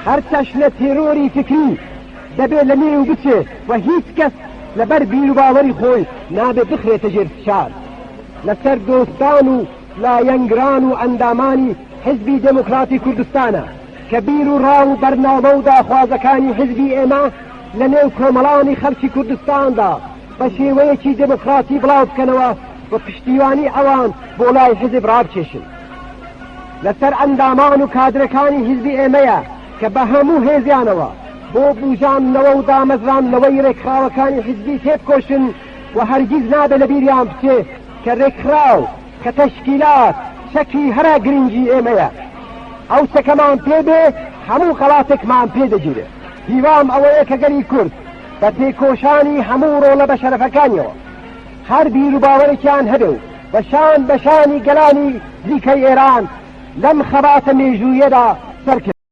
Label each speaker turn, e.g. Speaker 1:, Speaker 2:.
Speaker 1: هەر کەس لە تێرۆری فکری دەبێت لە نێو بچێت و هیچ کەس لەبەر بیر و باوەری خۆی نابێت بخرێتە ژێر فشار لەسەر دۆستان و لایەنگران و ئەندامانی حزبی دموکراتی کوردستانە کە بیر و ڕاو و بەرنامە و داخوازەکانی حزبی ئێمە لە نێو کۆمەڵانی خەڵکی کوردستاندا بە شێوەیەکی دموکراتی بڵاو بکەنەوە و پشتیوانی ئەوان بۆ لای حزب ڕابچێشن لەسەر ئەندامان و کادرەکانی حزبی ئێمەیە کە بە هەموو هێزیانەوە بۆ بوژانەوە و دامەزرانەوەی ڕێکخراوەکانی حزبی تێبکۆشن و هەرگیز نابێت لە بیریان بچێ کە ڕێکخراو کە تەشکیلات شەکی هەرا گرنگی ئێمەیە ئەو شەکەمان پێبێ هەموو خەڵاتێکمان پێدەگیرێت هیوام ئەوەیە کە گەلی کورد بە تێکۆشانی هەموو ڕۆڵە بەشەرەفەکانیەوە هەر بیر و باوەڕێکیان هەبێ و بەشان بەشانی گەلانی دیکەی ئێران لەم خەباتە مێژوویەدا سەرکرد